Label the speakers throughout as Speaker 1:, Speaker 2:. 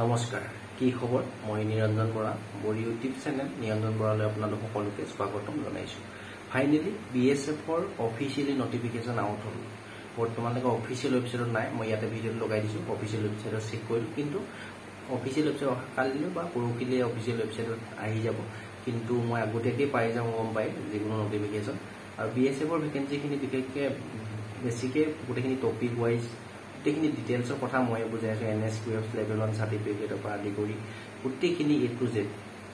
Speaker 1: নমস্কাৰ কি খবৰ মই নিৰঞ্জন বৰা মোৰ ইউটিউব চেনেল নিৰঞ্জন বৰালৈ আপোনালোক সকলোকে স্বাগতম জনাইছো ফাইনালি বিএসএফৰ অফিচিয়েলি নটিফিকেশন আউট হ'ল বৰ্তমানলৈকে অফিচিয়েল ৱেবছাইটত নাই মই ইয়াতে ভিডিঅ'ত লগাই দিছো অফিচিয়েল ৱেবছাইটত চেক কৰিলো কিন্তু অফিচিয়েল ৱেবছাইট কালিলৈ বা পৰহিলৈ অফিচিয়েল ৱেবছাইটত আহি যাব কিন্তু মই আগতীয়াকৈ পাই যাম গম পাই যিকোনো নটিফিকেশন আৰু বিএসএফৰ ভেকেন্সিখিনি বিশেষকৈ বেছিকৈ গোটেইখিনি টপিক ৱাইজ গোটেইখিনি ডিটেইলছৰ কথা মই বুজাই আছো এনএছকিউএফ লেভেল 1 সাৰ্টিফিকেটৰ পৰা আদি কৰি গোটেইখিনি এ টু জেড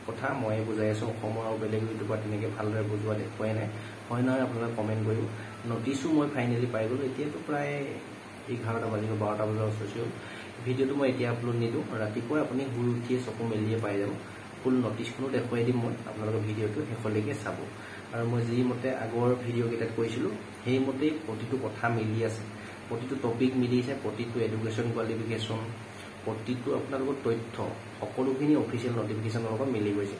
Speaker 1: কথা মই বুজাই আছো অসমৰ আৰু বেলেগ ইউটিউবত তেনেকৈ ভালদৰে বুজোৱা দেখুৱাই নাই হয় নহয় আপোনালোকে কমেণ্ট কৰিব নটিছো মই ফাইনেলি পাই গ'লো এতিয়াতো প্ৰায় 11টা বাজিব 12টা বজাৰ ওচৰ হ'ল ভিডিঅ'টো মই এতিয়া আপলোড নিদিওঁ ৰাতিপুৱা আপুনি শুই উঠিয়ে চকু মেলিয়ে পাই যাব ফুল নটিছখনো দেখুৱাই দিম মই আপোনালোকৰ ভিডিঅ'টো শেষলৈকে চাব আৰু মই যি মতে আগৰ ভিডিঅ'কেইটাত কৈছিলোঁ সেইমতেই প্ৰতিটো কথা মিলি আছে প্ৰতিটো টপিক মিলিছে প্ৰতিটো এডুকেশ্যন কোৱালিফিকেশ্যন প্ৰতিটো আপোনালোকৰ তথ্য সকলোখিনি অফিচিয়েল নটিফিকেশ্যনৰ লগত মিলি গৈছে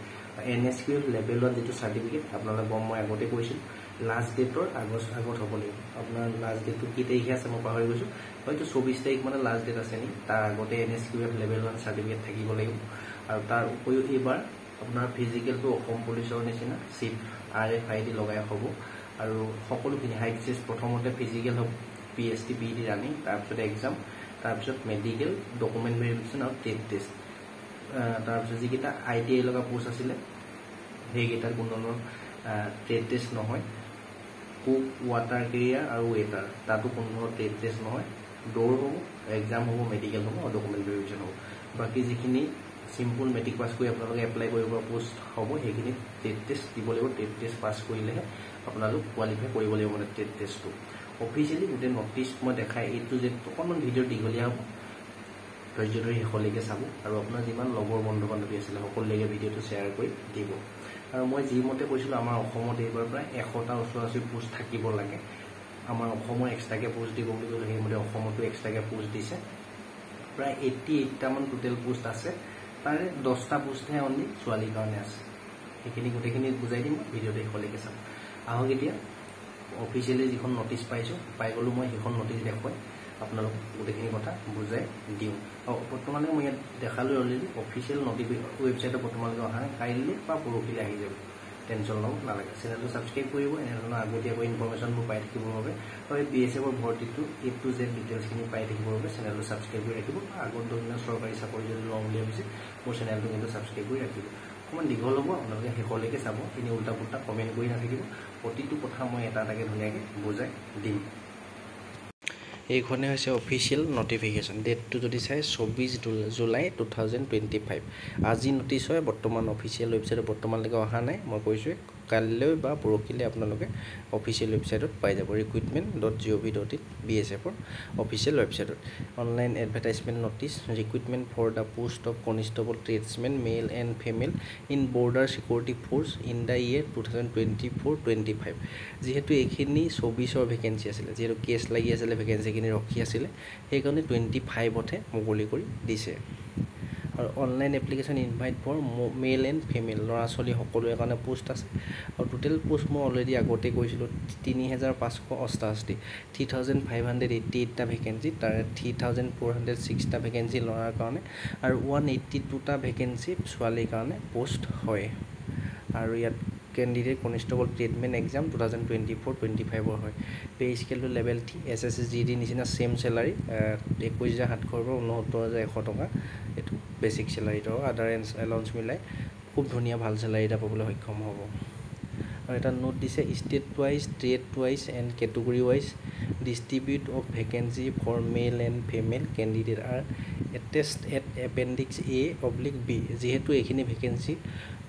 Speaker 1: এনএছকিউএফ লেভেল 1 যিটো চাৰ্টিফিকেট আপোনালোকে গম মই আগতে কৈছিলোঁ লাষ্ট ডেটৰ আগত হ'ব লাগিব আপোনাৰ লাষ্ট ডেটটো কি তাৰিখে আছে মই পাহৰি গৈছোঁ হয়তো 24 তাৰিখ মানে লাষ্ট ডেট আছে নেকি তাৰ আগতে এনএছকিউএফ লেভেল 1 চাৰ্টিফিকেট থাকিব লাগিব আৰু তাৰ উপৰিও এইবাৰ আপোনাৰ ফিজিকেলটো অসম পুলিচৰ নিচিনা চিপ RFID লগাই হ'ব আৰু সকলোখিনি হাইট চেজ প্ৰথমতে ফিজিকেল হ'ব PST BD ৰানিং তাৰপিছত এক্সাম তাৰপিছত মেডিকেল ডকুমেণ্ট ভেৰিফিকেশ্যন আৰু টেষ্ট তাৰপিছত যিকেইটা ITI লগা পোষ্ট আছিলে সেইকেইটাৰ কোনো টেষ্ট নহয় কুক ৱাটাৰ কেৰিয়াৰ আৰু ৱেটাৰ তাতো কোনো টেষ্ট নহয় দৌৰ হ'ব এক্সাম হ'ব মেডিকেল হ'ব আৰু ডকুমেণ্ট ভেৰিফিকেশ্যন হ'ব বাকী যিখিনি চিম্পল মেট্ৰিক পাছ কৰি আপোনালোকে এপ্লাই কৰিব পৰা পোষ্ট হ'ব সেইখিনি টেষ্ট দিব লাগিব টেষ্ট পাছ কৰিলেহে আপোনালোক কোৱালিফাই কৰিব লাগিব মানে টেষ্টটো অফিচিয়েলি গোটেই নটিছ মই দেখাই এইটো যে অকণমান ভিডিঅ' দীঘলীয়া হ'ব ধৈৰ্য ধৰি শেষলৈকে চাব আৰু আপোনাৰ যিমান লগৰ বন্ধু বান্ধৱী আছিলে সকলোলৈকে ভিডিঅ'টো শ্বেয়াৰ কৰি দিব আৰু মই যিমতে কৈছিলোঁ আমাৰ অসমত এইবাৰ প্ৰায় 100টা ওচৰা-ওচৰি পোষ্ট থাকিব লাগে আমাৰ অসমৰ এক্সট্ৰাকৈ পোষ্ট দিব বুলি ক'লে সেইমতে অসমতো এক্সট্ৰাকৈ পোষ্ট দিছে প্ৰায় 88টামান টোটেল পোষ্ট আছে তাৰে 10টা পোষ্টহে অনলি ছোৱালীৰ কাৰণে আছে সেইখিনি গোটেইখিনি বুজাই দিম ভিডিঅ'টো শেষলৈকে চাম আহক এতিয়া অফিচিয়েলি যিখন নটিছ পাইছোঁ পাই গ'লোঁ মই সেইখন নটিছ দেখুৱাই আপোনালোক গোটেইখিনি কথা বুজাই দিওঁ আৰু বৰ্তমানে মই ইয়াত দেখালোঁ অলৰেডি অফিচিয়েল ৱেবছাইটত বৰ্তমানলৈকে অহা নাই কাইলৈ বা পৰহিলৈ আহি যাব টেনশ্যন ল'ব নালাগে চেনেলটো ছাবস্ক্ৰাইব কৰিব এনেধৰণৰ আগতীয়াকৈ ইনফৰ্মেশ্যনবোৰ পাই থাকিবৰ বাবে আৰু বিএছএফৰ ভৰ্তিটো এ টু জেড ডিটেইলছখিনি পাই থাকিবৰ বাবে চেনেলটো ছাবস্ক্ৰাইব কৰি ৰাখিব আগৰ দিনৰ চৰকাৰী চাকৰি যদি লওঁ বুলি ভাবিছে মোৰ চেনেলটো কিন্তু ছাবস্ক্ৰাইব কৰি ৰাখিব অকণমান দীঘল হ'ব আপোনালোকে শেষলৈকে চাব এনে উল্টা পুল্টা কমেণ্ট কৰি নাথাকিব প্ৰতিটো কথা মই এটা এটাকৈ ধুনীয়াকৈ বুজাই দিম এইখনে হৈছে অফিচিয়েল নটিফিকেশ্যন ডেটটো যদি চাই 24 জুলাই 2025 আজি নটিছ হয় বৰ্তমান অফিচিয়েল ৱেবছাইটত বৰ্তমানলৈকে অহা নাই মই কৈছোঁ কাইলৈ বা পৰহিলৈ আপোনালোকে অফিচিয়েল ৱেবছাইটত পাই যাব recruitment.gov.in BSFৰ অফিচিয়েল ৱেবছাইটত online advertisement notice recruitment for the post of constable tradesmen male and female in border security force in the year 2024-25 যিহেতু এইখিনি 24ৰ ভেকেঞ্চি আছিলে যিহেতু কেছ লাগি আছিলে ভেকেঞ্চিখিনি ৰখি আছিলে সেইকাৰণে 25তহে মুকলি কৰি দিছে আৰু online application invite for male and female ল'ৰা ছোৱালী সকলোৰে কাৰণে পোষ্ট আছে আৰু টোটেল পোষ্ট মই অলৰেডি আগতে কৈছিলোঁ 3588 3588টা ভেকেঞ্চি তাৰে 3406টা ভেকেঞ্চি ল'ৰাৰ কাৰণে আৰু 182টা ভেকেঞ্চি ছোৱালীৰ কাৰণে পোষ্ট হয় আৰু ইয়াত কেণ্ডিডেট কনষ্টেবল ট্ৰেডমেন এক্সাম 2024-25 হয় পে স্কেলটো লেভেল 3 SSGD নিচিনা ছেম চেলাৰী 21700 পৰা 69100 টকা এইটো বেছিক চেলাৰীটো আদাৰ এলাউন্স মিলাই খুব ধুনীয়া ভাল চেলাৰী এটা পাবলৈ সক্ষম হ'ব আৰু এটা নোট দিছে state wise trade wise and category wise distribute of vacancy for male and female candidate are attest at appendix A/B যিহেতু এইখিনি ভেকেঞ্চি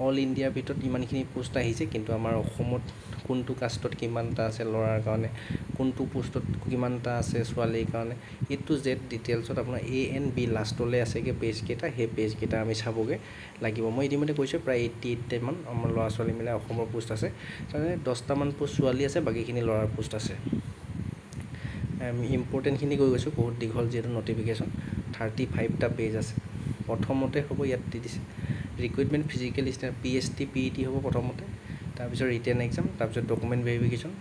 Speaker 1: অল ইণ্ডিয়াৰ ভিতৰত ইমানখিনি পোষ্ট আহিছে কিন্তু আমাৰ অসমত কোনটো কাষ্টত কিমানটা আছে ল'ৰাৰ কাৰণে কোনটো পোষ্টত কিমানটা আছে ছোৱালীৰ কাৰণে এ টু জেড ডিটেইলছত আপোনাৰ A and B লাষ্টলৈ আছেগৈ পেজকেইটা সেই পেজকেইটা আমি চাবগৈ লাগিব মই ইতিমধ্যে কৈছোঁ প্ৰায় 88টামান আমাৰ ল'ৰা ছোৱালী মিলাই অসমৰ পোষ্ট আছে তাৰে 10টামান পোষ্ট ছোৱালী আছে বাকীখিনি ল'ৰাৰ পোষ্ট আছে ইম্পৰ্টেণ্টখিনি কৈ গৈছোঁ বহুত দীঘল যিহেতু নটিফিকেশ্যন 35টা পেজ আছে প্ৰথমতে হ'ব ইয়াত দি দিছে ৰিক্ৰুইটমেণ্ট ফিজিকেল PST PET হ'ব প্ৰথমতে তাৰপিছত ৰিটেন এক্সাম তাৰপিছত ডকুমেণ্ট ভেৰিফিকেশ্যন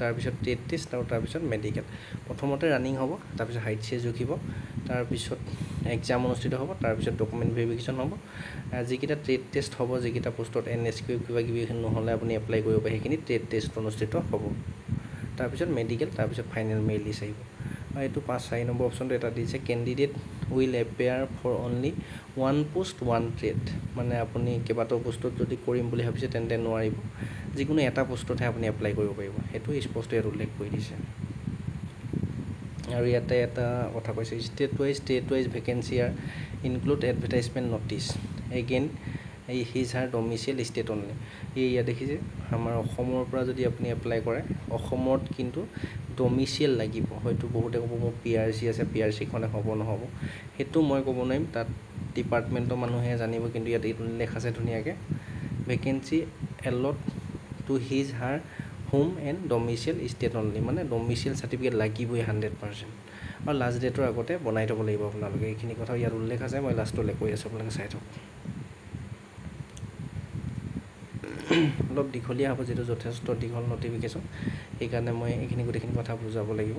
Speaker 1: তাৰপিছত টেষ্ট আৰু তাৰপিছত মেডিকেল প্ৰথমতে ৰানিং হ'ব তাৰপিছত হাইট চেজ জুখিব তাৰপিছত এক্সাম অনুষ্ঠিত হ'ব তাৰপিছত ডকুমেণ্ট ভেৰিফিকেশ্যন হ'ব যিকেইটা ট্ৰেড টেষ্ট হ'ব যিকেইটা পোষ্টত NSQ কিবা কিবি নহ'লে আপুনি এপ্লাই কৰিব পাৰে সেইখিনি ট্ৰেড টেষ্ট অনুষ্ঠিত হ'ব তাৰপিছত মেডিকেল তাৰপিছত ফাইনেল মেইল লিষ্ট আহিব আৰু এইটো 4 নম্বৰ অপশ্যনটো এটা দিছে candidate will appear for only one post one trade মানে আপুনি কেইবাটাও পোষ্টত যদি কৰিম বুলি ভাবিছে তেন্তে নোৱাৰিব যিকোনো এটা পোষ্টতহে আপুনি এপ্লাই কৰিব পাৰিব সেইটো স্পষ্ট ইয়াত উল্লেখ কৰি দিছে আৰু ইয়াতে এটা কথা কৈছে ষ্টেট ৱাইজ ভেকেঞ্চি আৰ include advertisement notice again his her domicile state only ইয়াত দেখিছে আমাৰ অসমৰ পৰা যদি আপুনি এপ্লাই কৰে অসমত কিন্তু ডমিচিয়েল লাগিব হয়তো বহুতে ক'ব মোৰ PRC আছে PRCখনে হ'ব নহ'ব সেইটো মই ক'ব নোৱাৰিম তাত ডিপাৰ্টমেণ্টৰ মানুহে জানিব কিন্তু ইয়াত এইটো উল্লেখ আছে ধুনীয়াকৈ vacancy allot to his her home and domicile state only মানে ডমিচিয়েল চাৰ্টিফিকেট লাগিবই 100% আৰু লাষ্ট ডেটৰ আগতে বনাই থ'ব লাগিব আপোনালোকে এইখিনি কথা ইয়াত উল্লেখ আছে মই লাষ্টলৈ কৈ আছোঁ আপোনালোকে চাই থওক অলপ দীঘলীয়া হ'ব যিটো যথেষ্ট দীঘল নটিফিকেশ্যন সেইকাৰণে মই এইখিনি গোটেইখিনি কথা বুজাব লাগিব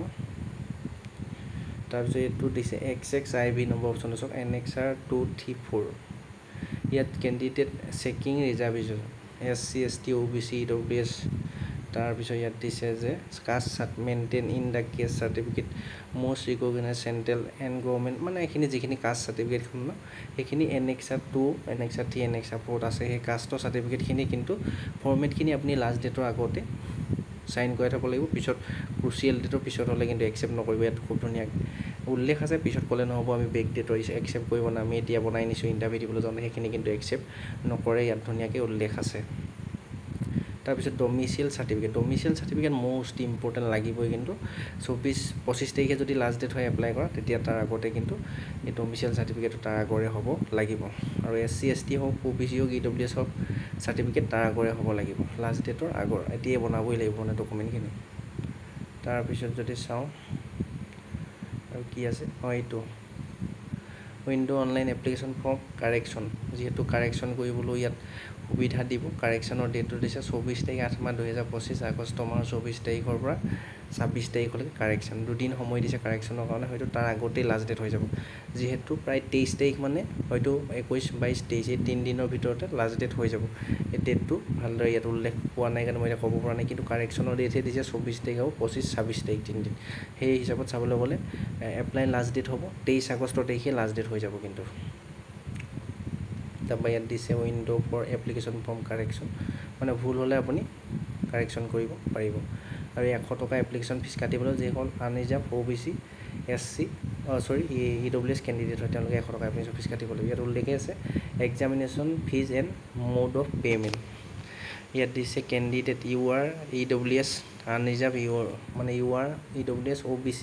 Speaker 1: তাৰপিছত এইটো দিছে XXIV নম্বৰ অপশ্যন চাওক NXR 234 ইয়াত candidate checking reservation SC ST OBC EWS তাৰপিছত ইয়াত দিছে যে কাষ্ট মেইনটেইন ইন দ্য কেষ্ট certificate most recognise central and government মানে এইখিনি যিখিনি কাষ্ট চাৰ্টিফিকেটখন ন সেইখিনি NXR 2 NXR 3 NXR 4 আছে সেই কাষ্টৰ চাৰ্টিফিকেটখিনি কিন্তু ফৰ্মেটখিনি আপুনি লাষ্ট ডেটৰ আগতে সাইন কৰাই থ'ব লাগিব পিছত ক্ৰুচিয়েল ডেটৰ পিছত হ'লে কিন্তু একচেপ্ট নকৰিব ইয়াত খুব ধুনীয়া উল্লেখ আছে পিছত ক'লে নহ'ব আমি বেক ডেটৰ একচেপ্ট কৰিব না আমি এতিয়া বনাই নিছোঁ ইণ্টাৰভিউ দিবলৈ যাওঁতে সেইখিনি কিন্তু একচেপ্ট নকৰে ইয়াত ধুনীয়াকৈ উল্লেখ আছে তাৰপিছত ডমিচিয়েল চাৰ্টিফিকেট মোষ্ট ইম্পৰ্টেণ্ট লাগিবই কিন্তু 25 তাৰিখে যদি লাষ্ট ডেট হয় এপ্লাই কৰা তেতিয়া তাৰ আগতে কিন্তু এই ডমিচিয়েল চাৰ্টিফিকেটটো তাৰ আগৰে হ'ব লাগিব আৰু SC ST হওক OBC হওক EWS হওক চাৰ্টিফিকেট তাৰ আগৰে হ'ব লাগিব লাষ্ট ডেটৰ আগৰ এতিয়াই বনাবই লাগিব মানে ডকুমেণ্টখিনি তাৰপিছত যদি চাওঁ আৰু কি আছে এইটো window' online application form correction যিহেতু কাৰেকশ্যন কৰিবলৈ ইয়াত সুবিধা দিব কাৰেকশ্যনৰ ডেটটো দিছে 24 তাৰিখ 8 মাহ 2025 আগষ্ট মাহৰ 24 তাৰিখৰ পৰা 26 তাৰিখলৈকে কাৰেকশ্যন দুদিন সময় দিছে কাৰেকশ্যনৰ কাৰণে হয়তো তাৰ আগতেই লাষ্ট ডেট হৈ যাব যিহেতু প্ৰায় 23 তাৰিখ মানে হয়তো 21 22 23 এই 3 দিনৰ ভিতৰতে লাষ্ট ডেট হৈ যাব এই ডেটটো ভালদৰে ইয়াত উল্লেখ পোৱা নাই কাৰণে মই এতিয়া ক'ব পৰা নাই কিন্তু কাৰেকশ্যনৰ ডেটহে দিছে 24 তাৰিখ আৰু 25 26 তাৰিখ 3 দিন সেই হিচাপত চাবলৈ গ'লে এপ্লাই লাষ্ট ডেট হ'ব 23 আগষ্ট তাৰিখে লাষ্ট ডেট হৈ যাব কিন্তু তাৰপৰা ইয়াত দিছে window' for application form correction মানে ভুল হ'লে আপুনি কাৰেকশ্যন কৰিব পাৰিব আৰু 100 টকা এপ্লিকেশ্যন ফিজ কাটিবলৈ যিসকল unreserved OBC SC EWS candidate হয় তেওঁলোকে 100 টকা এপ্লিকেশ্যন ফিজ কাটিব লাগিব ইয়াত উল্লেখ আছে examination fees and mode of payment ইয়াত দিছে কেণ্ডিডেট EWS আনৰিজাৰ্ভ মানে EWS OBC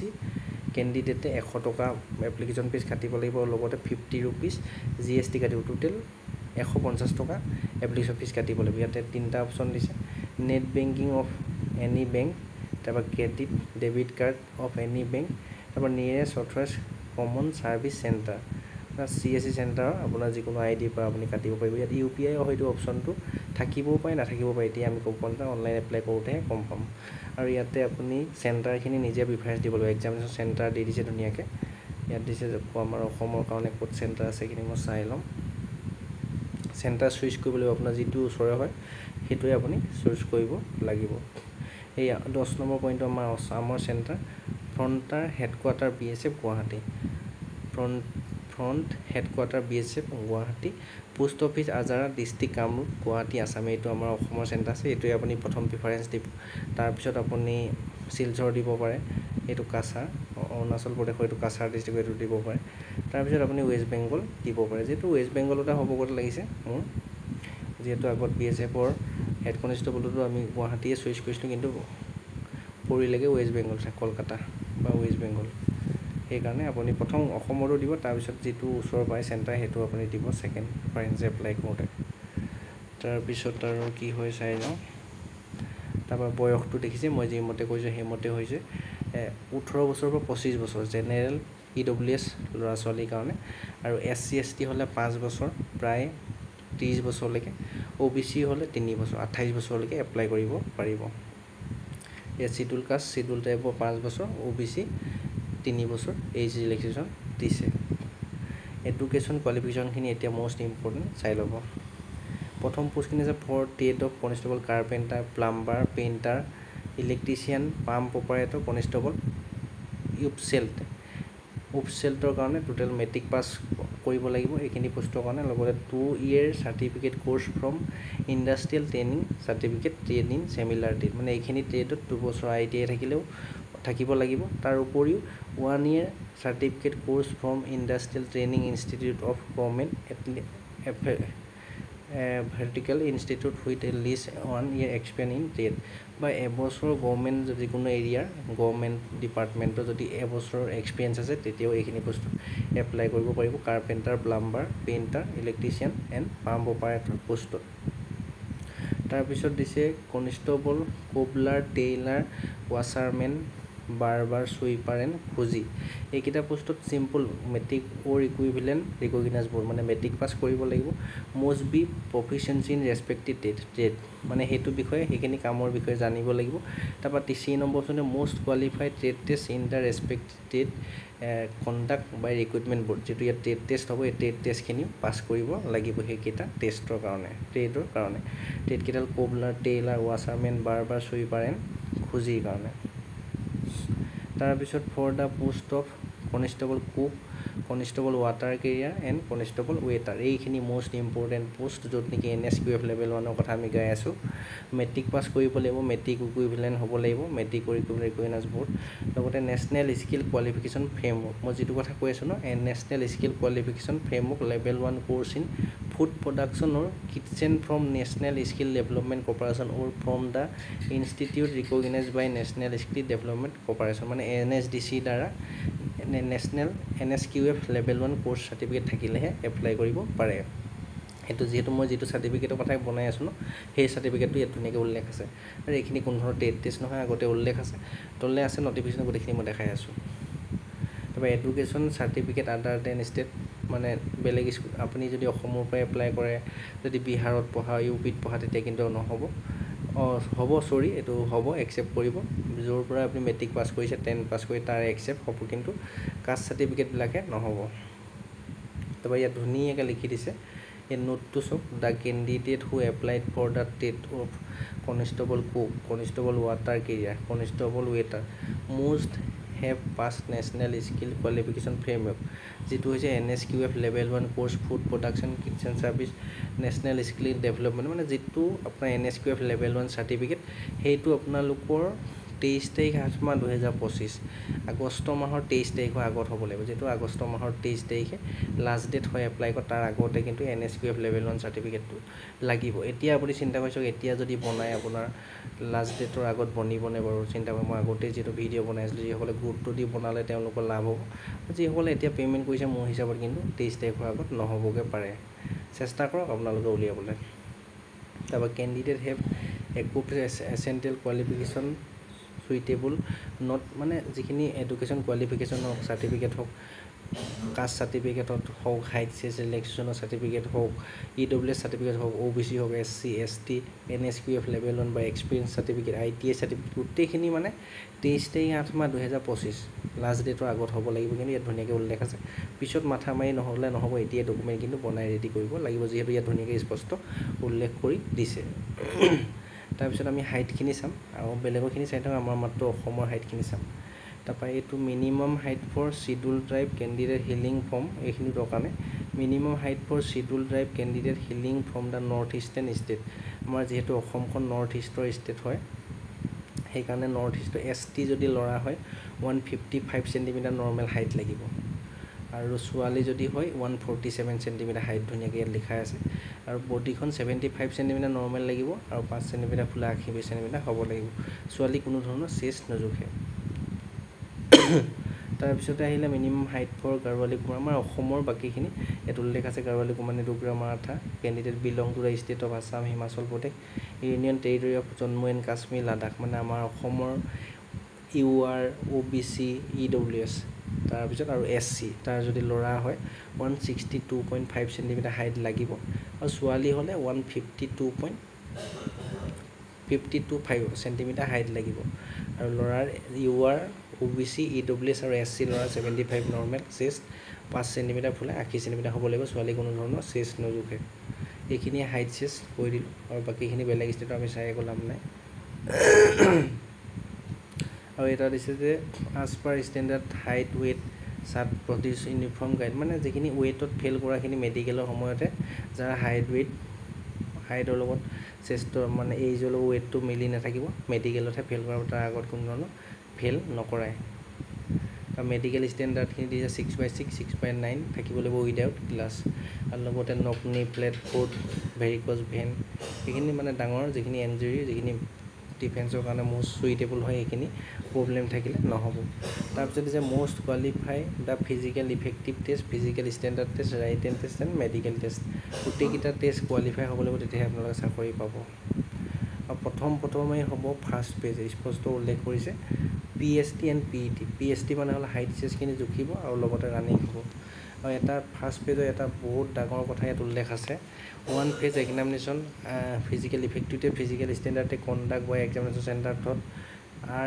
Speaker 1: কেণ্ডিডেটে 100 টকা এপ্লিকেশ্যন ফিজ কাটিব লাগিব আৰু লগতে 50 ৰুপিজ GST কাটিব টোটেল 150 টকা এপ্লিকেশ্যন ফিজ কাটিব লাগিব ইয়াতে তিনিটা অপশ্যন দিছে net banking of any bank তাৰপৰা credit debit card of any bank তাৰপৰা nearest authorize common service centre CSC centre আপোনাৰ যিকোনো ID পৰা আপুনি কাটিব পাৰিব ইয়াত UPI হয়তো অপশ্যনটো থাকিবও পাৰে নাথাকিব পাৰে এতিয়া আমি ক'ব পৰা অনলাইন এপ্লাই কৰোঁতেহে গম পাম আৰু ইয়াতে আপুনি চেণ্টাৰখিনি নিজে প্ৰিফাৰেঞ্চ দিব লাগিব এক্সামিনেশ্যন চেণ্টাৰ দি দিছে ধুনীয়াকৈ ইয়াত দিছে যে আমাৰ অসমৰ কাৰণে ক'ত চেণ্টাৰ আছে সেইখিনি মই চাই ল'ম চেণ্টাৰ চুইচ কৰিব লাগিব আপোনাৰ যিটো ওচৰে হয় সেইটোৱে আপুনি চুইচ কৰিব লাগিব এই 10 নম্বৰ পইণ্টটো আমাৰ আছামৰ centre frontier headquarter BSF Guwahati front headquarter BSF Guwahati post office Azara district Kamrup Guwahati Assam এইটো আমাৰ অসমৰ চেণ্টাৰ আছে এইটোৱে আপুনি প্ৰথম প্ৰিফাৰেঞ্চ দিব তাৰপিছত আপুনি শিলচৰ দিব পাৰে এইটো কাছাৰ অৰুণাচল প্ৰদেশৰ এইটো কাছাৰ ডিষ্ট্ৰিক্ট এইটো দিব পাৰে তাৰপিছত আপুনি ৱেষ্ট বেংগল দিব পাৰে যিহেতু ৱেষ্ট বেংগলতে হ'ব গতে লাগিছে মোৰ যিহেতু আগত BSFৰ হেড কনষ্টেবলতো আমি গুৱাহাটীয়ে চুইচ কৰিছিলোঁ কিন্তু পৰিলেগে ৱেষ্ট বেংগল কলকাতা বা ৱেষ্ট বেংগল সেইকাৰণে আপুনি প্ৰথম অসমৰো দিব তাৰপিছত যিটো ওচৰ পায় চেণ্টাৰ সেইটো আপুনি দিব ছেকেণ্ড প্ৰিফাৰেঞ্চ এপ্লাই কৰোঁতে তাৰপিছত আৰু কি হয় চাই যাওঁ তাৰপৰা বয়সটো দেখিছে মই যিমতে কৈছোঁ সেইমতে হৈছে 18 বছৰৰ পৰা 25 বছৰ জেনেৰেল EWS ল'ৰা ছোৱালীৰ কাৰণে আৰু SC ST হ'লে 5 বছৰ প্ৰায় 30 বছৰলৈকে OBC হ'লে 3 বছৰ 28 বছৰলৈকে এপ্লাই কৰিব পাৰিব ইয়াত চিডুল কাষ্ট চিডুল টাইপৰ 5 বছৰ OBC 3 বছৰ এইজ ৰিলেক্সেশ্যন দিছে এডুকেশ্যন কোৱালিফিকেশ্যনখিনি এতিয়া মোষ্ট ইম্পৰ্টেণ্ট চাই ল'ব প্ৰথম পোষ্টখিনি আছে for trade of constable carpenter plumber painter electrician pump operator constable উপচেল্টৰ কাৰণে টোটেল মেট্ৰিক পাছ কৰিব লাগিব এইখিনি পোষ্টৰ কাৰণে লগতে 2 year certificate course from industrial training certificate training similar trade মানে এইখিনি ট্ৰেডত 2 বছৰ ITI থাকিব লাগিব তাৰ উপৰিও 1 year certificate course from industrial training institute of government vertical institute with a list 1 year experience in trade বা এবছৰ গভৰ্ণমেণ্ট যিকোনো এৰিয়াৰ গভৰ্ণমেণ্ট ডিপাৰ্টমেণ্টৰ যদি এবছৰৰ এক্সপিৰিয়েঞ্চ আছে তেতিয়াও এইখিনি বস্তু এপ্লাই কৰিব পাৰিব carpenter plumber painter electrician and pump operator পোষ্টত তাৰপিছত দিছে constable cobbler tailor washerman barber sweeper and খুজি এইকেইটা পোষ্টত simple matric or equivalent recognise board মানে মেট্ৰিক পাছ কৰিব লাগিব must be proficiency in respective trade মানে সেইটো বিষয়ে সেইখিনি কামৰ বিষয়ে জানিব লাগিব তাৰপৰা 3 নম্বৰ অপশ্যনে must qualified trade test in the respective trade conduct by recruitment board যিটো ইয়াত ট্ৰেড টেষ্ট হ'ব এই ট্ৰেড টেষ্টখিনিও পাছ কৰিব লাগিব সেইকেইটা টেষ্টৰ কাৰণে ট্ৰেডৰ কাৰণে ট্ৰেডকেইডাল কোবলাৰ tailor washerman barber sweeper and খুজিৰ কাৰণে তাৰপিছত for the post of constable cook constable water carrier and constable waiter এইখিনি মষ্ট ইম্পৰ্টেণ্ট পোষ্ট য'ত নেকি NSQF লেভেল 1ৰ কথা আমি গাই আছোঁ মেট্ৰিক পাছ কৰিব লাগিব মেট্ৰিক ইকুইভেলেণ্ট হ'ব লাগিব মেট্ৰিক ৰিকগনাইজ বৰ্ড লগতে নেশ্যনেল স্কিল কোৱালিফিকেশ্যন ফ্ৰেমৱৰ্ক মই যিটো কথা কৈ আছোঁ ন national skill qualification framework level 1 course in food production or kitchen from national skill development corporation or from the institute recognise by national skill development corporation মানে NSDC দ্বাৰা national NSQF level 1 course certificate থাকিলেহে apply কৰিব পাৰে সেইটো যিহেতু মই যিটো চাৰ্টিফিকেটৰ কথা বনাই আছোঁ ন সেই চাৰ্টিফিকেটটো ইয়াত ধুনীয়াকৈ উল্লেখ আছে আৰু এইখিনি কোনো ধৰণৰ ট্ৰেড টেষ্ট নহয় আগতে উল্লেখ আছে তললৈ আছে নটিফিকেশ্যন গোটেইখিনি মই দেখাই আছোঁ তাৰপৰা এডুকেশ্যন চাৰ্টিফিকেট আদাৰ দেন ষ্টেট মানে বেলেগ আপুনি যদি অসমৰ পৰা এপ্লাই কৰে যদি বিহাৰত পঢ়া UPত পঢ়া তেতিয়া কিন্তু নহ'ব হ'ব চৰি এইটো হ'ব একচেপ্ট কৰিব য'ৰ পৰা আপুনি মেট্ৰিক পাছ কৰিছে 10 পাছ কৰি তাৰ একচেপ্ট হ'ব কিন্তু কাষ্ট চাৰ্টিফিকেটবিলাকে নহ'ব তাৰপৰা ইয়াত ধুনীয়াকৈ লিখি দিছে এই নোটটো চাওক the candidate who applied for the trade of constable cook constable water carrier constable waiter must have pass national skill qualification framework যিটো হৈছে NSQF level 1 course food production kitchen service national skill development মানে যিটো আপোনাৰ NSQF level 1 certificate সেইটো আপোনালোকৰ 23 তাৰিখ 8 মাহ 2025 আগষ্ট মাহৰ 23 তাৰিখৰ আগত হ'ব লাগিব যেটো আগষ্ট মাহৰ 23 তাৰিখে লাষ্ট ডেট হয় এপ্লাই কৰা তাৰ আগতে কিন্তু NSQF লেভেল 1 চাৰ্টিফিকেটটো লাগিব এতিয়া আপুনি চিন্তা কৰিছে এতিয়া যদি বনাই আপোনাৰ লাষ্ট ডেটৰ আগত বনিবনে বাৰু চিন্তা কৰি মই আগতে যেটো ভিডিঅ' বনাইছিলোঁ যিসকলে গুৰুত্ব দি বনালে তেওঁলোকৰ লাভ হ'ব যিসকলে এতিয়া পে'মেণ্ট কৰিছে মোৰ হিচাপত কিন্তু 23 তাৰিখৰ আগত নহ'বগৈ পাৰে চেষ্টা কৰক আপোনালোকে উলিয়াবলৈ তাৰপৰা candidate have equipped essential qualification suitable not মানে যিখিনি এডুকেশ্যন কোৱালিফিকেশ্যন হওক চাৰ্টিফিকেট হওক কাষ্ট চাৰ্টিফিকেটত হওক হাইট চিলেকশ্যনৰ চাৰ্টিফিকেট হওক EWS চাৰ্টিফিকেট হওক OBC হওক SC ST NSQF লেভেল 1 বা এক্সপিৰিয়েঞ্চ চাৰ্টিফিকেট ITI চাৰ্টিফিকেট গোটেইখিনি মানে 23 তাৰিখ 8 মাহ 2025 লাষ্ট ডেটৰ আগত হ'ব লাগিব কিন্তু ইয়াত ধুনীয়াকৈ উল্লেখ আছে পিছত মাথা মাৰি নহ'লে নহ'ব এতিয়া ডকুমেণ্ট কিন্তু বনাই ৰেডি কৰিব লাগিব যিহেতু ইয়াত ধুনীয়াকৈ স্পষ্ট উল্লেখ কৰি দিছে তাৰপিছত আমি হাইটখিনি চাম আৰু বেলেগৰখিনি চাই থাকোঁ আমাৰ মাত্ৰ অসমৰ হাইটখিনি চাম তাৰপৰা এইটো minimum height for schedule tribe candidate hailing from এইখিনি দৰকাৰ নাই minimum height for schedule tribe candidate hailing from the north eastern state আমাৰ যিহেতু অসমখন নৰ্থ ইষ্টৰ ষ্টেট হয় সেইকাৰণে নৰ্থ ইষ্টৰ ST যদি ল'ৰা হয় 155 চেণ্টিমিটাৰ নৰ্মেল হাইট লাগিব আৰু ছোৱালী যদি হয় 147 চেণ্টিমিটাৰ হাইট ধুনীয়াকৈ ইয়াত লিখা আছে আৰু বডিখন 75 চেণ্টিমিটাৰ নৰ্মেল লাগিব আৰু 5 চেণ্টিমিটাৰ ফুলা 80 চেণ্টিমিটাৰ হ'ব লাগিব ছোৱালী কোনো ধৰণৰ চেষ্ট নজোখে তাৰপিছতে আহিলে minimum height for Garhwali Kumaoni আমাৰ অসমৰ বাকীখিনি ইয়াত উল্লেখ আছে Garhwali Kumaoni Dogra Maratha candidate belong to the state of Assam Himachal Pradesh union territory of Jammu and Kashmir Ladakh মানে আমাৰ অসমৰ UR OBC EWS তাৰপিছত আৰু SC তাৰ যদি ল'ৰা হয় 162.5 চেণ্টিমিটাৰ হাইট লাগিব আৰু ছোৱালী হ'লে 152.5 চেণ্টিমিটাৰ হাইট লাগিব আৰু ল'ৰাৰ UR OBC EWS আৰু SC ল'ৰা 75 নৰ্মেল চেষ্ট 5 সেণ্টিমিটাৰ ফুলে 80 সেণ্টিমিটাৰ হ'ব লাগিব ছোৱালী কোনো ধৰণৰ চেষ্ট নজোখে এইখিনিয়ে হাইট চেষ্ট কৈ দিলোঁ আৰু বাকীখিনি বেলেগ ষ্টেটত আমি চাই একো লাভ নাই আৰু এটা দিছে যে as per standard height weight chart produce uniform guide মানে যিখিনি ৱেইটত ফেইল কৰাখিনি মেডিকেলৰ সময়তে যাৰ হাইটৰ লগত চেষ্টৰ মানে এইজৰ লগত ৱেইটটো মিলি নাথাকিব মেডিকেলতহে ফেইল কৰাব তাৰ আগত কোনো ধৰণৰ ফেইল নকৰায় আৰু মেডিকেল ষ্টেণ্ডাৰ্ডখিনি দিছে 6/6 6/9 থাকিব লাগিব উইদাউট গ্লাছ আৰু লগতে নকনি প্লেট ফুট ভেৰিকজ ভেন এইখিনি মানে ডাঙৰ যিখিনি ইনজুৰি যিখিনি ডিফেন্সৰ কাৰণে মষ্ট সুইটেবল হয় এইখিনি প্ৰব্লেম থাকিলে নহ'ব তাৰপিছত দিছে must qualify the physical effective test physical standard test written test and medical test গোটেইকেইটা টেষ্ট কোৱালিফাই হ'ব লাগিব তেতিয়াহে আপোনালোকে চাকৰি পাব আৰু প্ৰথমেই হ'ব ফাৰ্ষ্ট পেজ স্পষ্ট উল্লেখ কৰিছে PST এণ্ড PET PST মানে হ'ল হাইট চেষ্টখিনি জুখিব আৰু লগতে ৰানিং হ'ব আৰু এটা ফাৰ্ষ্ট পেজৰ এটা বহুত ডাঙৰ কথা ইয়াত উল্লেখ আছে 1 phase examination physical effective physical ষ্টেণ্ডাৰ্ডে কণ্ডাক্ট বাই এক্সামিনেশ্যন চেণ্টাৰত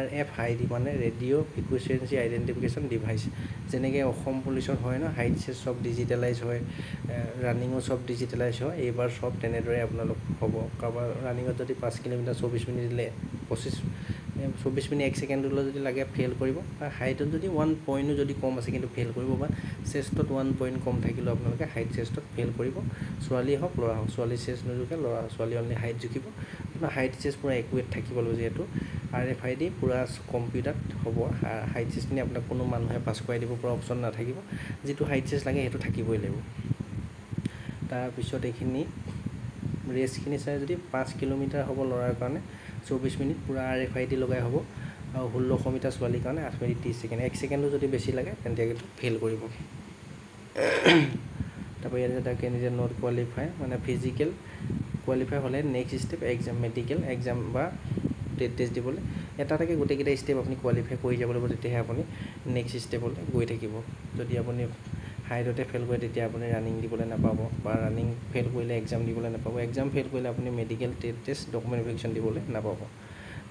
Speaker 1: RFID মানে ৰেডিঅ' ফ্ৰিকুৱেঞ্চি আইডেণ্টিফিকেশ্যন ডিভাইচ যেনেকৈ অসম পুলিচত হয় ন হাইট চেষ্ট চব ডিজিটেলাইজ হয় ৰানিঙো চব ডিজিটেলাইজ হয় এইবাৰ চব তেনেদৰে আপোনালোক হ'ব কাৰোবাৰ ৰানিঙত যদি 5 কিলোমিটাৰ 24 মিনিট দিলে 24 মিনিট 1 ছেকেণ্ডলৈ যদি লাগে ফেইল কৰিব আৰু হাইটত যদি 1 পইণ্টো যদি কম আছে কিন্তু ফেইল কৰিব বা চেষ্টত 1 পইণ্ট কম থাকিলেও আপোনালোকে হাইট চেষ্টত ফেইল কৰিব ছোৱালী হওক ল'ৰা হওক ছোৱালী চেষ্ট নোজোকে ল'ৰা ছোৱালী অনলি হাইট জুখিব কিন্তু হাইট চেষ্ট পূৰা একুৰেট থাকিব লাগিব যিহেতু RFID পূৰা কম্পিউটাৰত হ'ব হাইট চেষ্টখিনি আপোনাক কোনো মানুহে পাছ কৰাই দিব পৰা অপশ্যন নাথাকিব যিটো হাইট চেষ্ট লাগে সেইটো থাকিবই লাগিব তাৰপিছত এইখিনি ৰেচখিনি চাই যদি 5 কিলোমিটাৰ হ'ব ল'ৰাৰ কাৰণে 24 মিনিট পূৰা RFID লগাই হ'ব আৰু 1600 মিটাৰ ছোৱালীৰ কাৰণে 8 মিনিট 30 ছেকেণ্ড 1 ছেকেণ্ডো যদি বেছি লাগে তেন্তে কিন্তু ফেইল কৰিব তাৰপৰা ইয়াত এটা কেণ্ডিডেট নট কোৱালিফাই মানে ফিজিকেল কোৱালিফাই হ'লে next step exam medical exam বা টেষ্ট দিবলৈ এটাকে গোটেইকেইটা ষ্টেপ আপুনি কোৱালিফাই কৰি যাব লাগিব তেতিয়াহে আপুনি নেক্সট ষ্টেপলৈ গৈ থাকিব যদি আপুনি হাইটতে ফেইল কৰে তেতিয়া আপুনি ৰানিং দিবলৈ নাপাব বা ৰানিং ফেইল কৰিলে এক্সাম দিবলৈ নাপাব এক্সাম ফেইল কৰিলে আপুনি মেডিকেল টেষ্ট ডকুমেণ্ট ভেৰিফিকেশ্যন দিবলৈ নাপাব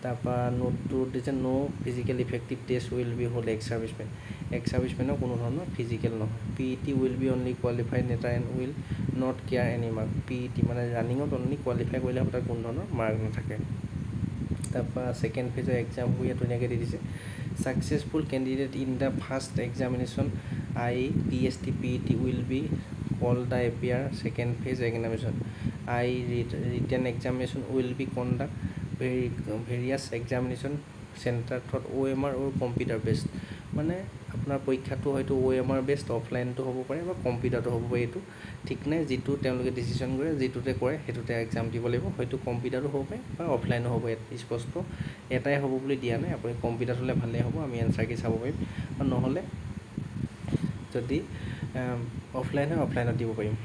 Speaker 1: তাৰপৰা নোটটো দিছে no' physical effective test will be হ'ল এক্স ছাৰ্ভিচমেনৰ কোনো ধৰণৰ ফিজিকেল নহয় PET will be only qualified nature and will not carry any mark PET মানে ৰানিঙত অনলি কোৱালিফাই কৰিলে আপোনাৰ কোনো ধৰণৰ মাৰ্ক নাথাকে তাৰপৰা ছেকেণ্ড ফেজৰ এক্সাম ইয়াত ধুনীয়াকৈ দি দিছে successful candidate in the first examination PST PET will be call the appear second phase examination written examination will be conduct various examination centre থ্ৰত OMR আৰু কম্পিউটাৰ বেছড মানে আপোনাৰ পৰীক্ষাটো হয়তো OMR বেছড অফলাইনটো হ'ব পাৰে বা কম্পিউটাৰটো হ'ব পাৰে এইটো ঠিক নাই যিটো তেওঁলোকে ডিচিশ্যন কৰে যিটোতে কৰে সেইটোতে এক্সাম দিব লাগিব হয়তো কম্পিউটাৰো হ'ব পাৰে বা অফলাইনো হ'ব স্পষ্ট এটাই হ'ব বুলি দিয়া নাই আপুনি কম্পিউটাৰত হ'লে ভালেই হ'ব আমি এনচাৰ কি চাব পাৰিম আৰু নহ'লে যদি অফলাইন হয় অফলাইনত দিব পাৰিম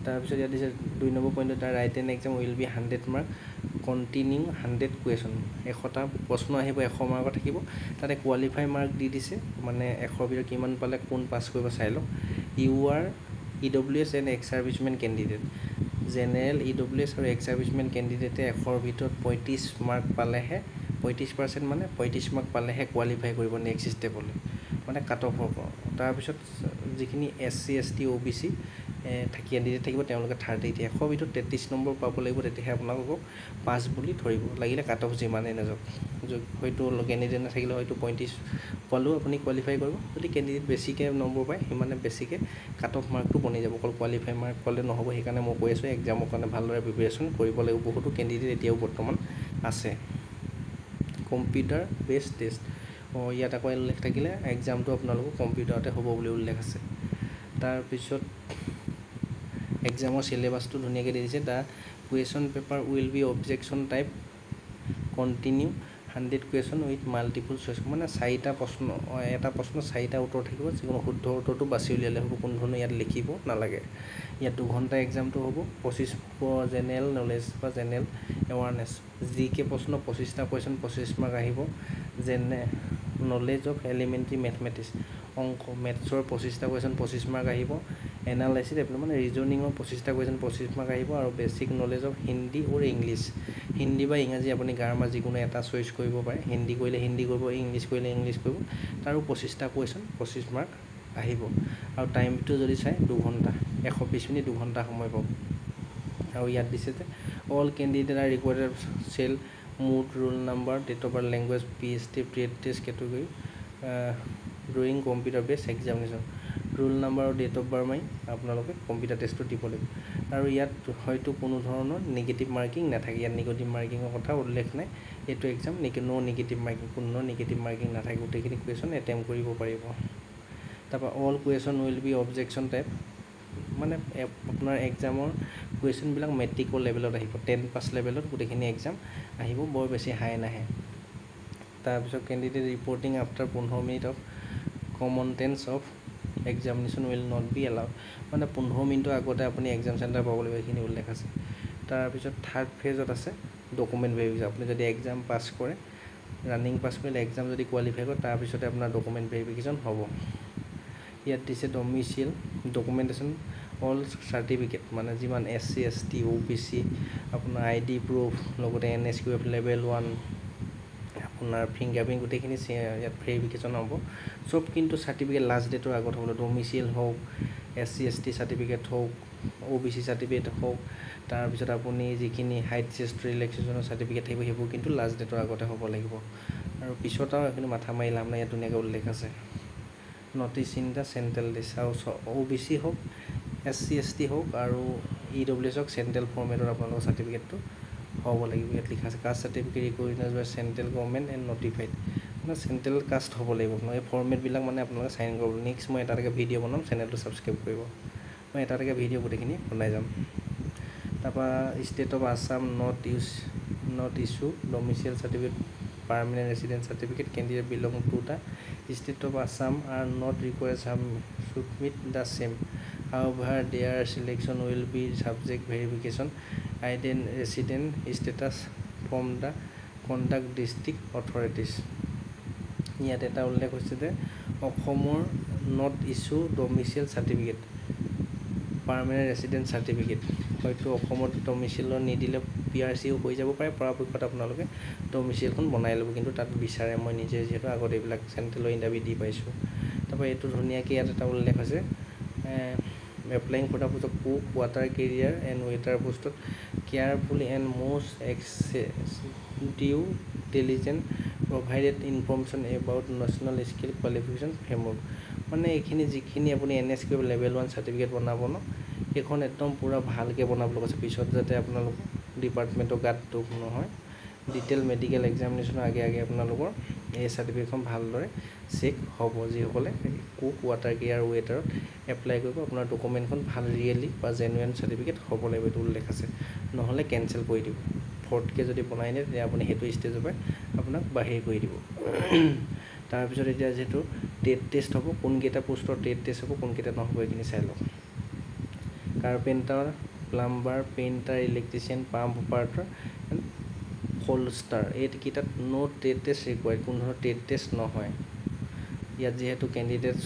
Speaker 1: তাৰপিছত ইয়াত দিছে 2 নম্বৰ পইণ্টত তাৰ written exam will be 100 mark continue 100 question 100টা প্ৰশ্ন আহিব 100 মাৰ্কত থাকিব তাতে কোৱালিফাই মাৰ্ক দি দিছে মানে 100ৰ ভিতৰত কিমান পালে কোন পাছ কৰিব চাই লওক U R EWS and ex servicemen candidate general EWS আৰু এক্স ছাৰ্ভিচমেন কেণ্ডিডেটে 100ৰ ভিতৰত 35 মাৰ্ক পালেহে 35% মানে 35 মাৰ্ক পালেহে কোৱালিফাই কৰিব নেক্সট ষ্টেপলৈ মানে কাট অফ হ'ব তাৰপিছত যিখিনি SC ST OBC কেণ্ডিডেট থাকিব তেওঁলোকে 30 100ৰ ভিতৰত 33 নম্বৰ পাব লাগিব তেতিয়াহে আপোনালোকক পাছ বুলি ধৰিব লাগিলে কাট অফ যিমানেই নাযাওক হয়তো কেণ্ডিডেট নাথাকিলে হয়তো 35 পালেও আপুনি কোৱালিফাই কৰিব যদি কেণ্ডিডেট বেছিকৈ নম্বৰ পায় সিমানে বেছিকৈ কাট অফ মাৰ্কটো বনি যাব অকল কোৱালিফাই মাৰ্ক পালে নহ'ব সেইকাৰণে মই কৈ আছোঁ এক্সামৰ কাৰণে ভালদৰে প্ৰিপেৰেশ্যন কৰিব লাগিব বহুতো কেণ্ডিডেট এতিয়াও বৰ্তমান আছে কম্পিউটাৰ বেছড টেষ্ট ইয়াত আকৌ উল্লেখ থাকিলে এক্সামটো আপোনালোকৰ কম্পিউটাৰতে হ'ব বুলি উল্লেখ আছে তাৰপিছত এক্সামৰ চিলেবাছটো ধুনীয়াকৈ দি দিছে the question paper will be objection type continue 100 question with multiple choice মানে 4টা প্ৰশ্ন এটা প্ৰশ্ন 4টা উত্তৰ থাকিব যিকোনো শুদ্ধ উত্তৰটো বাছি উলিয়ালে হ'ব কোনো ধৰণৰ ইয়াত লিখিব নালাগে ইয়াত 2 ঘণ্টা এক্সামটো হ'ব 25 জেনেৰেল নলেজ বা জেনেৰেল এৱাৰনেছ জিকে প্ৰশ্ন 25টা কুৱেশ্যন 25 মাৰ্ক আহিব যেনে নলেজ অফ এলিমেণ্টাৰী মেথমেটিক্স অংক মেথছৰ 25টা কুৱেশ্যন 25 মাৰ্ক আহিব এনালাইচিছ মানে ৰিজনিঙৰ 25টা কুৱেশ্যন 25 মাৰ্ক আহিব আৰু বেছিক নলেজ অফ হিন্দী আৰু ইংলিছ হিন্দী বা ইংৰাজী আপুনি গ্ৰামাৰ যিকোনো এটা চইচ কৰিব পাৰে হিন্দী কৰিলে হিন্দী কৰিব ইংলিছ কৰিলে ইংলিছ কৰিব তাৰো 25টা কুৱেশ্যন 25 মাৰ্ক আহিব আৰু টাইমটো যদি চাই 2 ঘণ্টা 120 মিনিট 2 ঘণ্টা সময় পাব আৰু ইয়াত দিছে যে all candidate are required cell mode roll number date of birth language PhD trade test category during computer base examination roll number আৰু ডেট অফ বাৰ্থ মাৰি আপোনালোকে কম্পিউটাৰ টেষ্টটো দিব লাগিব আৰু ইয়াত হয়তো কোনো ধৰণৰ নিগেটিভ মাৰ্কিং নাথাকে ইয়াত নিগেটিভ মাৰ্কিঙৰ কথা উল্লেখ নাই এইটো এক্সাম নো নিগেটিভ মাৰ্কিং কোনো নিগেটিভ মাৰ্কিং নাথাকে গোটেইখিনি কুৱেশ্যন এটেম্প কৰিব পাৰিব তাৰপৰা all question will be objection type মানে আপোনাৰ এক্সামৰ কুৱেশ্যনবিলাক মেট্ৰিকৰ লেভেলত আহিব 10 পাছ লেভেলত গোটেইখিনি এক্সাম আহিব বৰ বেছি হাই নাহে তাৰপিছত candidate reporting after 15 minute of commencement of examination will not be allowed মানে 15 মিনিটৰ আগতে আপুনি এক্সাম চেণ্টাৰ পাব লাগিব এইখিনি উল্লেখ আছে তাৰপিছত থাৰ্ড ফেজত আছে ডকুমেণ্ট ভেৰিফিকেশ্যন আপুনি যদি এক্সাম পাছ কৰে ৰানিং পাছ কৰিলে এক্সাম যদি কোৱালিফাই কৰে তাৰপিছতে আপোনাৰ ডকুমেণ্ট ভেৰিফিকেশ্যন হ'ব ইয়াত দিছে ডমিচিয়েল ডকুমেণ্টেশ্যন অল চাৰ্টিফিকেট মানে যিমান SC ST OBC আপোনাৰ ID প্ৰুফ লগতে NSQF লেভেল 1 আপোনাৰ ফিংগাৰপ্ৰিণ্ট গোটেইখিনি ইয়াত ভেৰিফিকেশ্যন হ'ব চব কিন্তু চাৰ্টিফিকেট লাষ্ট ডেটৰ আগত হ'ব ডমিচিয়েল হওক SC ST চাৰ্টিফিকেট হওক OBC চাৰ্টিফিকেট হওক তাৰপিছত আপুনি যিখিনি হাইট চেষ্ট ৰিলেক্সেশ্যনৰ চাৰ্টিফিকেট থাকিব সেইবোৰ কিন্তু লাষ্ট ডেটৰ আগতে হ'ব লাগিব আৰু পিছত আৰু এইখিনি মাথা মাৰি লাভ নাই ইয়াত ধুনীয়াকৈ উল্লেখ আছে notice in the central list আৰু OBC হওক SC ST হওক আৰু EWS হওক চেণ্ট্ৰেল ফৰ্মেটত আপোনালোকৰ চাৰ্টিফিকেটটো হ'ব লাগিব ইয়াত লিখা আছে caste certificate recognize by central government and notified মানে চেণ্ট্ৰেল কাষ্ট হ'ব লাগিব এই ফৰ্মেটবিলাক মানে আপোনালোকে চাইন কৰিব নেক্সট মই এটা ভিডিঅ' বনাম চেনেলটো ছাবস্ক্ৰাইব কৰিব মই এটা ভিডিঅ' গোটেইখিনি বনাই যাম তাৰপৰা state of Assam not issue domicile certificate permanent resident certificate candidate belong to the state of Assam are not required submit the same however their selection will be subject verification resident status from the conduct district authorities ইয়াত এটা উল্লেখ হৈছে যে অসমৰ not issue domicile certificate permanent resident certificate হয়তো অসমত ডমিচিয়েলৰ নিদিলে PRCও হৈ যাব পাৰে পৰাপক্ষত আপোনালোকে ডমিচিয়েলখন বনাই ল'ব কিন্তু তাত বিচাৰে মই নিজে যিহেতু আগত এইবিলাক চেণ্ট্ৰেলৰ ইণ্টাৰভিউ দি পাইছোঁ তাৰপৰা এইটো ধুনীয়াকৈ ইয়াত এটা উল্লেখ আছে applying for the post of cook water carrier and waiter পোষ্টত carefully and most due diligence provided information about national skill qualification framework মানে এইখিনি যিখিনি আপুনি NSQF লেভেল 1 চাৰ্টিফিকেট বনাব ন এইখন একদম পুৰা ভালকৈ বনাবলৈ কৈছে পিছত যাতে আপোনালোক ডিপাৰ্টমেণ্টৰ গাত দুখ নহয় ডিটেইল মেডিকেল এক্সামিনেশ্যনৰ আগে আপোনালোকৰ এই চাৰ্টিফিকেটখন ভালদৰে চেক হ'ব যিসকলে কুক ৱাটাৰ কেয়াৰ ৱেটাৰত এপ্লাই কৰিব আপোনাৰ ডকুমেণ্টখন ভাল ৰিয়েলি বা জেনুইন চাৰ্টিফিকেট হ'ব লাগিব এইটো উল্লেখ আছে নহ'লে কেঞ্চেল কৰি দিব ফৰ্টকৈ যদি বনাই নিয়ে তেতিয়া আপুনি সেইটো ষ্টেজৰ পৰা আপোনাক বাহিৰ কৰি দিব তাৰপিছত এতিয়া যিহেতু টেট টেষ্ট হ'ব কোনকেইটা পোষ্টৰ টেট টেষ্ট হ'ব কোনকেইটা নহ'ব এইখিনি চাই লওক carpenter plumber painter electrician pump operator and upholsterer এইকেইটাত নো টেট টেষ্ট ৰিকুৱাৰ্ড কোনো ধৰণৰ টেট টেষ্ট নহয় ইয়াত যিহেতু কেণ্ডিডেট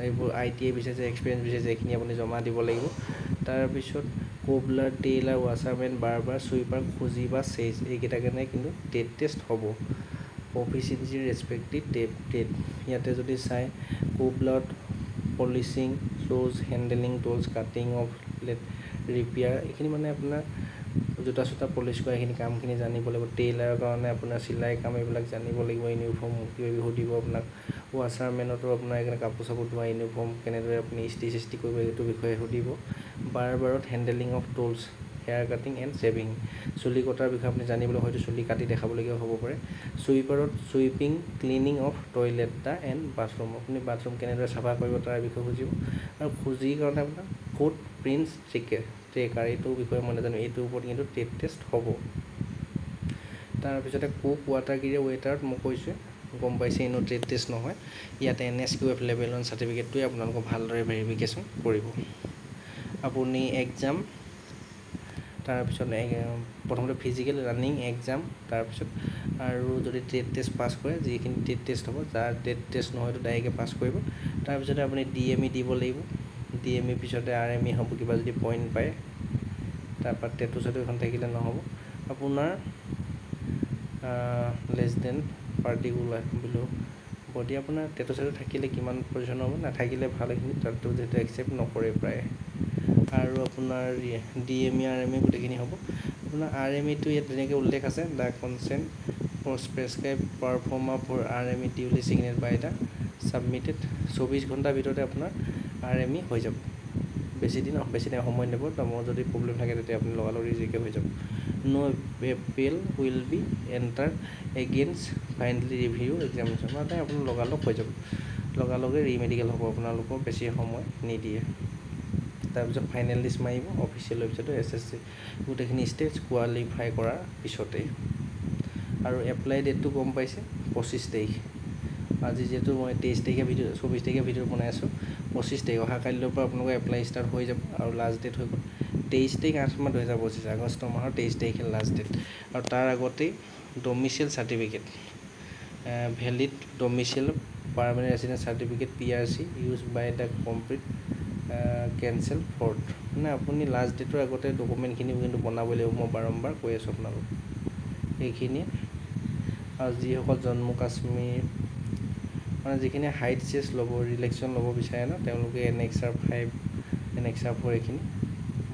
Speaker 1: এইবোৰ ITI বিচাৰিছে এক্সপিৰিয়েঞ্চ বিচাৰিছে এইখিনি আপুনি জমা দিব লাগিব তাৰপিছত cobbler tailor washerman barber sweeper খুজি বা চেজ এইকেইটাৰ কাৰণে কিন্তু টেট টেষ্ট হ'ব প্ৰফিচিয়েঞ্চি ৰেচপেক্টিভ টেট ইয়াতে যদি চাই কোবলাৰত পলিচিং ফ্ল'জ handling tools cutting of repair এইখিনি মানে আপোনাৰ জোতা চোতা পলিচ কৰা এইখিনি কামখিনি জানিব লাগিব টেইলাৰৰ কাৰণে আপোনাৰ চিলাই কাম এইবিলাক জানিব লাগিব ইউনিফৰ্ম কিবা সুধিব আপোনাক ৱাছাৰমেনতো আপোনাৰ এইকাৰণে কাপোৰ চাপোৰ ধোৱা ইউনিফৰ্ম কেনেদৰে আপুনি ইস্ত্ৰি চিস্তি কৰিব এইটো বিষয়ে সুধিব বাৰবাৰত handling of tools hair cutting and shaving চুলি কটাৰ বিষয়ে আপুনি জানিবলৈ হয়তো চুলি কাটি দেখাবলগীয়া হ'ব পাৰে চুইপাৰত sweeping cleaning of toilet and bathroom আপুনি বাথৰুম কেনেদৰে চাফা কৰিব তাৰ বিষয়ে খুজিব আৰু খুজিৰ কাৰণে আপোনাৰ ফুট প্ৰিণ্টছ ট্ৰেকাৰ এইটো বিষয়ে মই নাজানো এইটোৰ ওপৰত কিন্তু টেট টেষ্ট হ'ব তাৰপিছতে কুক ৱাটাৰ কেৰিয়াৰ ৱেটাৰত মই কৈছোঁ গম পাইছে এনেও টেট টেষ্ট নহয় ইয়াতে NSQF লেভেল 1 চাৰ্টিফিকেটটোৱে আপোনালোকক ভালদৰে ভেৰিফিকেশ্যন কৰিব আপুনি এক্সাম তাৰপিছত প্ৰথমতে ফিজিকেল ৰানিং এক্সাম তাৰপিছত আৰু যদি টেট টেষ্ট পাছ কৰে যিখিনি টেট টেষ্ট হ'ব যাৰ টেট টেষ্ট নহয়তো ডাইৰেক্টে পাছ কৰিব তাৰপিছতে আপুনি DME দিব লাগিব DME পিছতে RME হ'ব কিবা যদি পইণ্ট পায় তাৰপৰা টেটু চাৰ্টিফিকেটখন থাকিলে নহ'ব আপোনাৰ লেছ দেন পাৰ্টিকুলাৰ বিলো বডি আপোনাৰ টেটু চেটু থাকিলে কিমান পজিশ্যন হ'ব, নাথাকিলে ভাল। এইখিনি তাতো যিহেতু একচেপ্ট নকৰে প্ৰায়। আৰু আপোনাৰ DME RME গোটেইখিনি হ'ব। আপোনাৰ RMEটো ইয়াত ধুনীয়াকৈ উল্লেখ আছে, the consent for prescribe performer for RME duly signed by the submitted. 24 ঘণ্টাৰ ভিতৰতে আপোনাৰ RME হৈ যাব। বেছি টাইম সময় নেব। মোৰ যদি প্ৰব্লেম থাকে তেতিয়া আপুনি লগালগ ইজিকৈ হৈ যাব। No appeal will be enter against finally review examination. মানে আপোনাৰ লগালগ হৈ যাব, লগালগে ৰিমেডিকেল হ'ব, আপোনালোকৰ বেছি সময় নিদিয়ে। তাৰপিছত ফাইনেল লিষ্ট মাৰিব অফিচিয়েল ৱেবছাইটত SSC গোটেইখিনি ষ্টেজ কোৱালিফাই কৰাৰ পিছতেই। আৰু এপ্লাই ডেটটো গম পাইছে 25 তাৰিখ। আজি যিহেতু মই 23 তাৰিখে ভিডিঅ' 24 তাৰিখে ভিডিঅ' বনাই আছোঁ, 25 তাৰিখ অহা কাইলৈৰ পৰা আপোনালোকৰ এপ্লাই ষ্টাৰ্ট হৈ যাব। আৰু লাষ্ট ডেট হৈ গ'ল 23 তাৰিখ 8 মাহ 2025, আগষ্ট মাহৰ 23 তাৰিখে লাষ্ট ডেট। আৰু তাৰ আগতেই domicile certificate, valid domicile permanent residence certificate PRC use by the complete কেঞ্চেল ফৰ্ড। মানে আপুনি লাষ্ট ডেটৰ আগতে ডকুমেণ্টখিনি কিন্তু বনাবই লাগিব। মই বাৰম্বাৰ কৈ আছোঁ আপোনালোক এইখিনিয়ে। আৰু যিসকল জম্মু কাশ্মীৰ মানে যিখিনি হাইট চেছ ল'ব, ৰিলেক্সন ল'ব বিচাৰে ন, তেওঁলোকে Annexure 5 Annexure 4 এইখিনি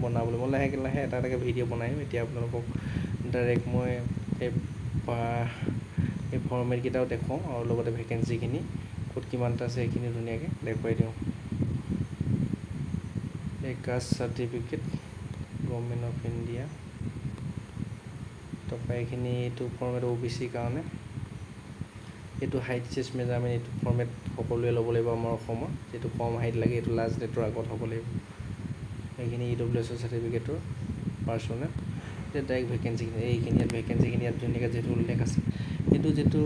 Speaker 1: বনাবলৈ মই লাহে এটা এটাকৈ ভিডিঅ' বনাই আহিম। এতিয়া আপোনালোকক ডাইৰেক্ট মই এই ফৰ্মেটকেইটাও দেখুৱাওঁ আৰু লগতে ভেকেঞ্চিখিনি ক'ত কিমানটা আছে সেইখিনি ধুনীয়াকৈ দেখুৱাই দিওঁ। এই caste certificate government of India, তাৰপৰা এইখিনি এইটো ফৰ্মেট OBC কাৰণে। এইটো হাইট চেছ মেজাৰমেণ্ট, এইটো ফৰ্মেট সকলোৱে ল'ব লাগিব আমাৰ অসমৰ। যিটো কম হাইট লাগে এইটো লাষ্ট ডেটৰ আগত হ'ব লাগিব। এইখিনি EWS চাৰ্টিফিকেটৰ পাৰ্চনেল। এতিয়া ডাইৰেক্ট ভেকেঞ্চিখিনি এইখিনি ইয়াত ভেকেঞ্চিখিনি ইয়াত ধুনীয়াকৈ যিহেতু উল্লেখ আছে। এইটো যিটো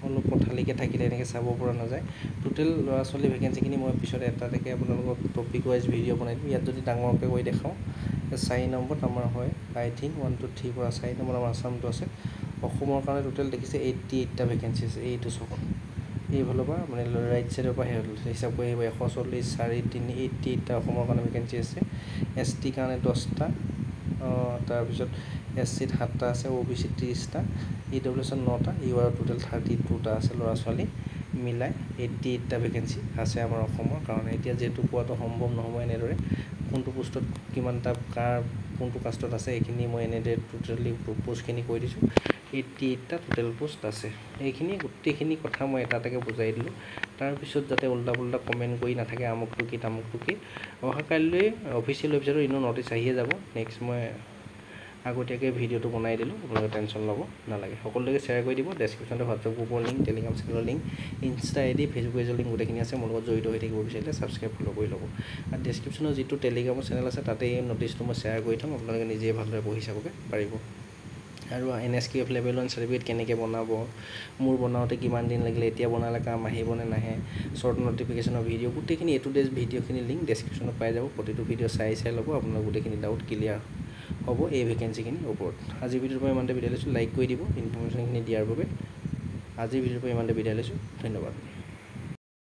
Speaker 1: অলপ পথালিকৈ থাকিলে এনেকৈ চাব পৰা নাযায়। টোটেল ল'ৰা ছোৱালী ভেকেঞ্চিখিনি মই পিছত এটা এটাকৈ আপোনালোকক টপিক ৱাইজ ভিডিঅ' বনাই দিম। ইয়াত যদি ডাঙৰকৈ কৈ দেখাওঁ, 4 নম্বৰত আমাৰ হয় I think 1 2 3 পৰা 4 নম্বৰ আমাৰ আছামটো আছে। অসমৰ কাৰণে টোটেল দেখিছে 88টা ভেকেঞ্চি আছে। এইটো চক এইফালৰ পৰা মানে ৰাইট ছাইডৰ পৰা হিচাপ কৰি আহিব 140 4 3 88টা অসমৰ কাৰণে ভেকেঞ্চি আছে। ST কাৰণে 10টা, তাৰপিছত SCত 7টা আছে, OBC 30টা, EWS 9টা, UR টোটেল 32টা আছে। ল'ৰা ছোৱালী মিলাই 88টা ভেকেঞ্চি আছে আমাৰ অসমৰ কাৰণে। এতিয়া যিহেতু পোৱাটো সম্ভৱ নহ'ব এনেদৰে, কোনটো পোষ্টত কিমানটা কোনটো কাষ্টত আছে এইখিনি মই এনেদৰে টোটেলি পোষ্টখিনি কৈ দিছোঁ। 88টা টোটেল পোষ্ট আছে। এইখিনি গোটেইখিনি কথা মই এটা এটাকৈ বুজাই দিলোঁ। তাৰপিছত যাতে উল্টা পুল্টা কমেণ্ট কৰি নাথাকে আমুকটো কি তামুকটো কি। অহা কাইলৈ অফিচিয়েল ৱেবছাইটত এনেও নটিচ আহিয়ে যাব। নেক্সট মই আগতীয়াকৈ ভিডিঅ'টো বনাই দিলোঁ, আপোনালোকে টেনশ্যন ল'ব নালাগে। সকলোকে শ্বেয়াৰ কৰি দিব। ডেছক্ৰিপশ্যনতে হোৱাটছআপ গ্ৰুপৰ লিংক, টেলিগ্ৰাম চেনেলৰ লিংক, ইনষ্টা ID, ফেচবুক পেজৰ লিংক গোটেইখিনি আছে। মোৰ লগত জড়িত হৈ থাকিব বিচাৰিলে ছাবস্ক্ৰাইব ফ'ল' কৰি ল'ব। আৰু ডেছক্ৰিপশ্যনৰ যিটো টেলিগ্ৰামৰ চেনেল আছে তাতে এই নটিচটো মই শ্বেয়াৰ কৰি থ'ম, আপোনালোকে নিজেই ভালদৰে পঢ়ি চাবগৈ পাৰিব। আৰু NSQF লেভেল 1 চাৰ্টিফিকেট কেনেকৈ বনাব, মোৰ বনাওঁতে কিমান দিন লাগিলে, এতিয়া বনালে কাম আহিবনে নাহে, শ্বৰ্ট নটিফিকেশ্যনৰ ভিডিঅ' গোটেইখিনি A to Z ভিডিঅ'খিনি লিংক ডেছক্ৰিপশ্যনত পাই যাব। প্ৰতিটো ভিডিঅ' চাই ল'ব, আপোনাৰ গোটেইখিনি ডাউট ক্লিয়াৰ হ'ব এই ভেকেঞ্চিখিনিৰ ওপৰত। আজিৰ ভিডিঅ'ৰ পৰা ইমানতে বিদায় লৈছোঁ। লাইক কৰি দিব ইনফৰ্মেশ্যনখিনি দিয়াৰ বাবে। আজিৰ ভিডিঅ'ৰ পৰা ইমানতে বিদায় লৈছোঁ। ধন্যবাদ।